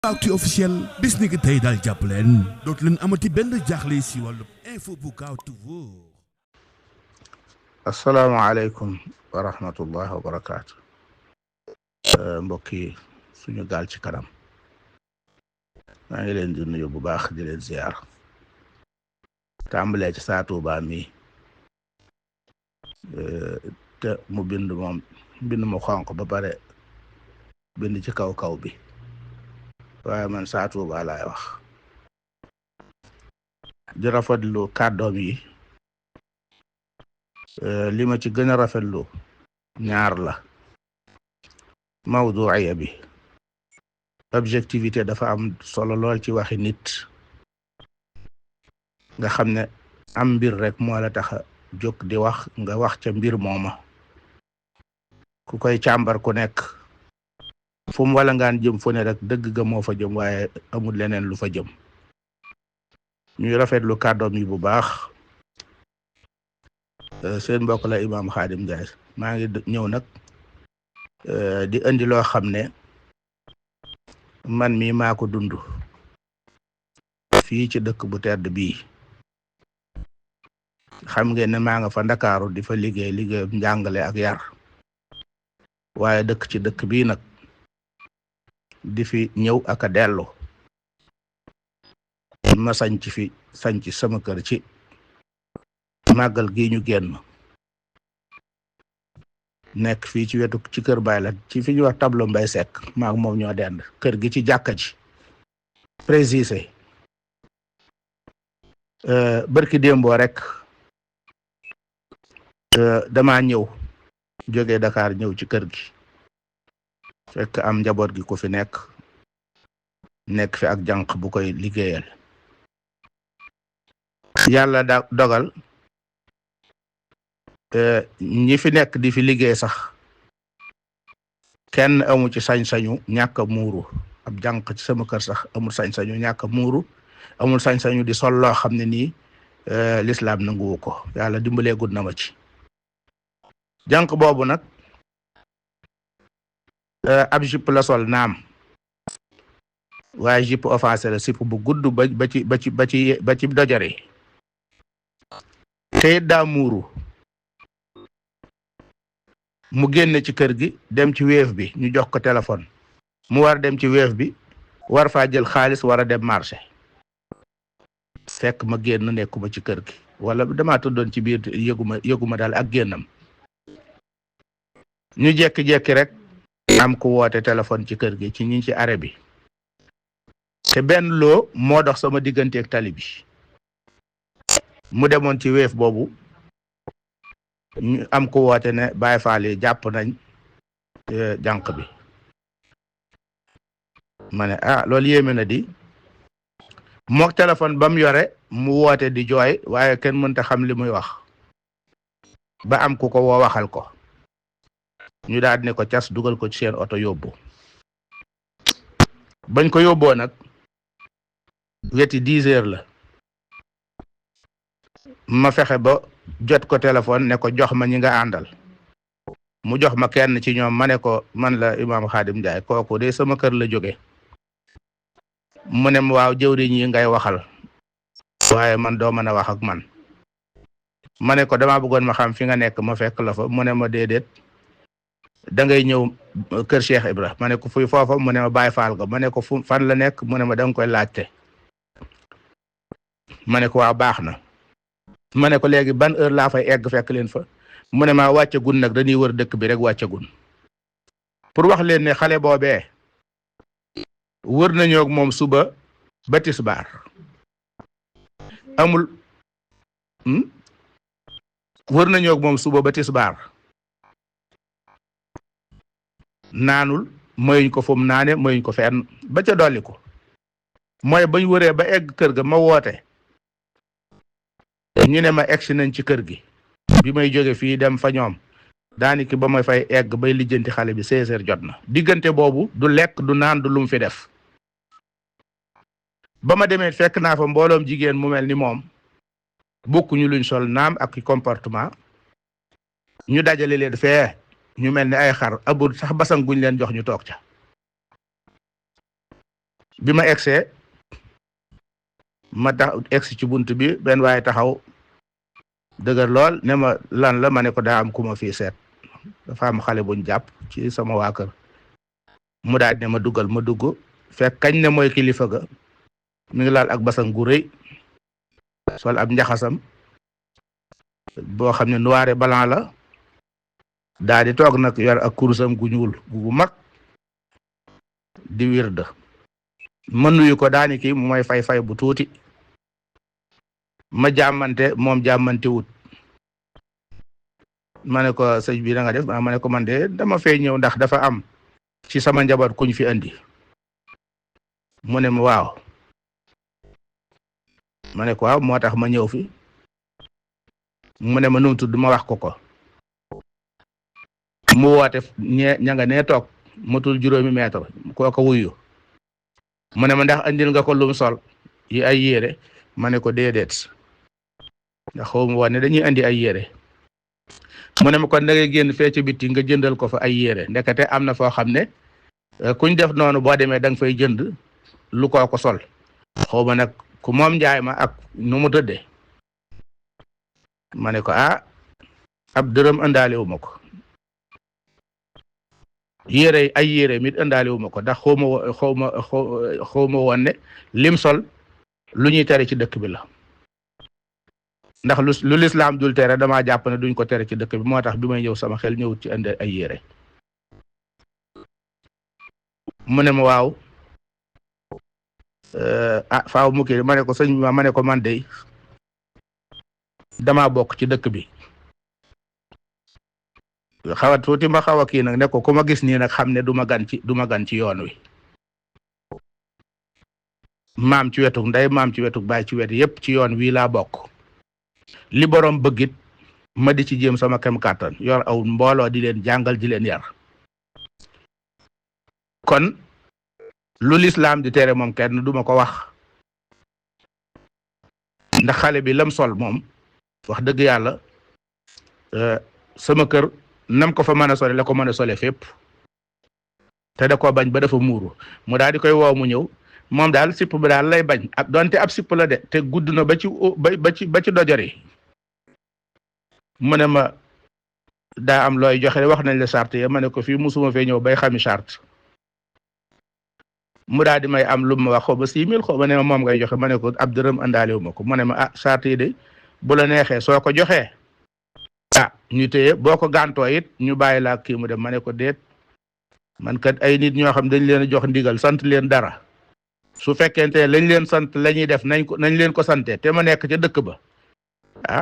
Actu officiel bis ni ki tey daal jàpp leen dootu leen amati benn jaaxle si wàllu info bu gaaw te wóor. asalaamaaleykum wa rahmatullahi wa barakaatu. mbokk yi suñu gaal ci kanam maa ngi leen di nuyu bu baax di leen ziar tàmbalee ci Sa Touba mi te mu bind mu xonq ba pare bind ci kaw bi waaye man Sa Touba laay wax di rafetlu kàddoom yi. li ma ci gën a rafetlu ñaar la mawduiya bi objectivité dafa am solo lool ci waxi nit nga xam ne am mbir rek moo la tax a jóg di wax nga wax ca mbir mooma ku koy càmbar ku nekk fu mu wala ngaan jëm fu ne rek dëgg ga moo fa jëm waaye amul leneen lu fa jëm ñuy rafetlu kàddoom yi bu baax. seen mbokk la Imam Khadim Ndiaye maa ngi ñëw nag di indi loo xam ne man mii maa ko dund fii ci dëkk bu tedd bii xam ngeen ne maa nga fa Ndakaaru di fa liggéey njàngale ak yar waaye dëkk ci dëkk bii nag di fi ñëw ak a dellu ma sañc sama kër ci màggal gi ñu génn nekk fii ci wetu ci kër Baay la ci fi ñuy wax tableau Mbay Sekk maag moom ñoo dend kër gi ci jàkka ji précisé bërki démboo rek dama ñëw jógee Dakar ñëw ci kër gi fekk am njaboot gi ku fi nekk fi ak jànq bu koy liggéeyal yàlla dogal ñi fi nekk di fi liggéey sax kenn amu ci sañ-sañu ñàkk a muuru ab jànq ci sama kër sax amul sañ-sañu ñàkk a muuru amul sañ-sañu di sol loo xam ne nii lislaam nanguwu ko yàlla dimbalee gud na ma ci jànq boobu nag ab jupe la sol naam waaye jupe offensé la sip bu gudd ba ci dojare te it daa muuru mu génn ci kër gi dem ci Wave bi ñu jox ko téléphone mu war dem ci Wave bi war faa jël xaalis war a dem marché fekk ma génn nekkuma ci kër gi wala damaa tuddoon ci biir yëguma daal ak génnam ñu jekki-jekki rek am ku woote téléphone ci kër gi ci ñi ci arrêt bi te benn loo moo dox sama digganteeg tali bi mu demoon ci Wave boobu ñu am ko woote ne Baay Faal yi jàpp nañ jànq bi ma ne loolu yéeme na di mook téléphone ba mu yore mu woote di jooy waaye kenn mënta xam li muy wax ba am ku ko woo waxal ko ñu daal ne ko cas dugal ko ci seen oto yóbbu bañ ko yóbboo nag weti 10 heures la ma fexe ba jot ko téléphone ne ko jox ma ñi nga àndal mu jox ma kenn ci ñoom ma ne ko man la Imam Khadim Ndiaye kooku de sama kër la jóge mu ne ma waaw jëwriñ yi ngay waxal waaye man doo mën a wax ak man ma ne ko dama bëggoon ma xam fi nga nekk ma fekk la fa mu ne ma déedéet da ngay ñëw kër Cheikh Ibra ma ne ko fuy foofa mu ne ma Baay Faal ga ma ne ko fan la nekk mu ne ma danga koy laajte ma ne ko waaw baax na ma ne ko léegi ban heure laa fay egg fekk leen fa mu ne ma wàccagun nag dañuy wër dëkk bi rek wàccagun pour wax leen ne xale boobee wër nañoo ak moom suba ba tisbaar amul wër nañoo ak moom suba ba tisbaar naanul mayuñ ko fu mu naane mayuñ ko fenn ba ca dolli ko mooy bañ wëree ba egg kër ga ma woote ñu ne ma egsi nañ ci kër gi bi may jóge fii dem fa ñoom daaniki ba may fay egg bay lijjanti xale bi 16 heures jot na diggante boobu du lekk du naan du lum fi def ba ma demee fekk naa fa mbooloom jigéen mu mel ni moom bokkuñu luñ sol naam ak comportement ñu dajale leen fee ñu mel ni ay xar abul sax basang guñ leen jox ñu toog ca bi ma egsee ma tax egsi ci bunt bi benn waaye taxaw dëgër lool ne ma lan la ma ne ko daa am ku ma fii seet dafa am xale buñ jàpp ci sama waa kër mu daal ne ma duggal ma dugg fekk kañ ne mooy kilifa ga mi ngi laal ak basan gu rëy sol ab njaxasam boo xam ne noir et blanc la daal di toog nag yor ak kurusam gu ñuul gu mag di wirde ma nuyu ko daani kii mooy fay bu tuuti ma jàmmante moom jàmmante wut ma ne ko sëñ bi da nga def ma ne ko man de dama fee ñëw ndax dafa am ci sama njaboot kuñ fi andi mu ne ma waaw ma ne ko waaw moo tax ma ñëw fi mu ne ma nu mu tudd ma wax ko ko mu woote ña nga nee toog matul juróomi mètre kooko wuyu mu ne ma ndax andil nga ko lum sol yi ay yére ma ne ko déedéet ndax xaw ma woon ne dañuy andi ay yére mu ne ma kon da ngay génn fee ci bitti nga jëndal ko fa ay yére ndekete am na foo xam ne kuñ def noonu boo demee da nga fay jënd lu kooko sol xaw ma nag ku moom njaay ma ak nu mu tëddee ma ne ko ab dërëm ëndaale wu ma ko yére ay yére mit ëndaale wu ma ko ndax xaw ma woon ne lim sol lu ñuy tere ci dëkk bi la ndax lu lislaam dul tere damaa jàpp ne duñ ko tere ci dëkk bi moo tax bi may ñëw sama xel ñëwut ci indi ay yére mu ne ma waaw faaw mu kii ma ne ko sëñ bi ma ne ko man de damaa bokk ci dëkk bi xaw a tuuti ma xaw a kii nag ne ko ku ma gis nii nag xam ne du ma gan ci yoon wi maam ci wetuk ndey maam ci wetuk baay ci wet yépp ci yoon wii laa bokk li borom bëggit ma di ci jéem sama kem kàttan yor aw mbooloo di leen jàngal di leen yar kon lu lislaam di tere moom kenn duma ko wax ndax xale bi lam sol moom wax dëgg yàlla sama kër nam ko fa mën a sole la ko mën a sole fépp te da koo bañ ba dafa muuru mu daal di koy woo mu ñëw moom daal sipp bi daal lay bañ ab donte ab sipp la de te gudd na ba ci dojori mu ne ma daa am looy joxe wax nañ la charte ya ma ne ko fii musuma fee ñëw bay xami charte mu daal di may am lu ma wax xaw ba 6000 xaw ma ne ma moom ngay joxe ma ne ko ab dërëm àndaale wu ma ko mu ne ma charte yi de bu la neexee soo ko joxee ñu téye boo ko gàntoo it ñu bàyyi laa kii mu dem ma ne ko déet man kat ay nit ñoo xam dañ leen a jox ndigal sant leen dara su fekkente lañ leen sant la ñuy def nañ leen ko sante te ma nekk ca dëkk ba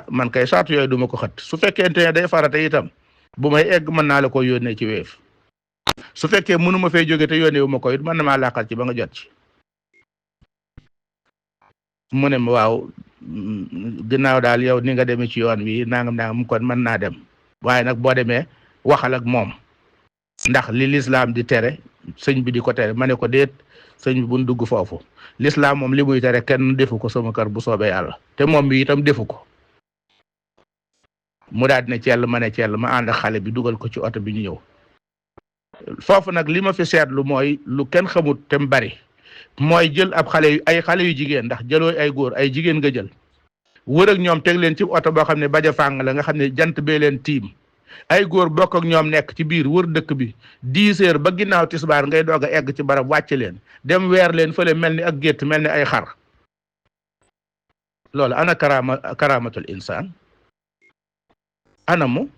man kay charte yooyu duma ko xët su fekkente ne day farata itam bu may egg mën naa la ko yónnee ci Wave su fekkee mënuma fee jóge te yónnee wu ma ko it mën na maa làqal ci ba nga jot ci mu ne ma waaw ginnaaw daal yow ni nga demee ci yoon wi nangam kon mën naa dem waaye nag boo demee waxal ak moom ndax li lislaam di tere sëñ bi di ko tere ma ne ko déet sëñ bi buñ dugg foofu lislaam moom li muy tere kenn defu ko sama kër bu soobee yàlla te moom bi itam defu ko mu daal ne cell ma ne cell ma ànd ak xale bi dugal ko ci oto bi ñu ñëw foofu nag li ma fi seetlu mooy lu kenn xamut te mu bari mooy jël ab xale yu jigéen ndax jëloo ay góor ay jigéen nga jël wër ak ñoom teg leen ci oto boo xam ne baja fàng la nga xam ne jant bee leen tiim ay góor bokk ak ñoom nekk ci biir wër dëkk bi 10 heures ba ginnaaw tisbaar ngay doog a egg ci barab wàcce leen dem weer leen fële mel ni ak gétt mel ni ay xar loolu ana karamatul insaan anamu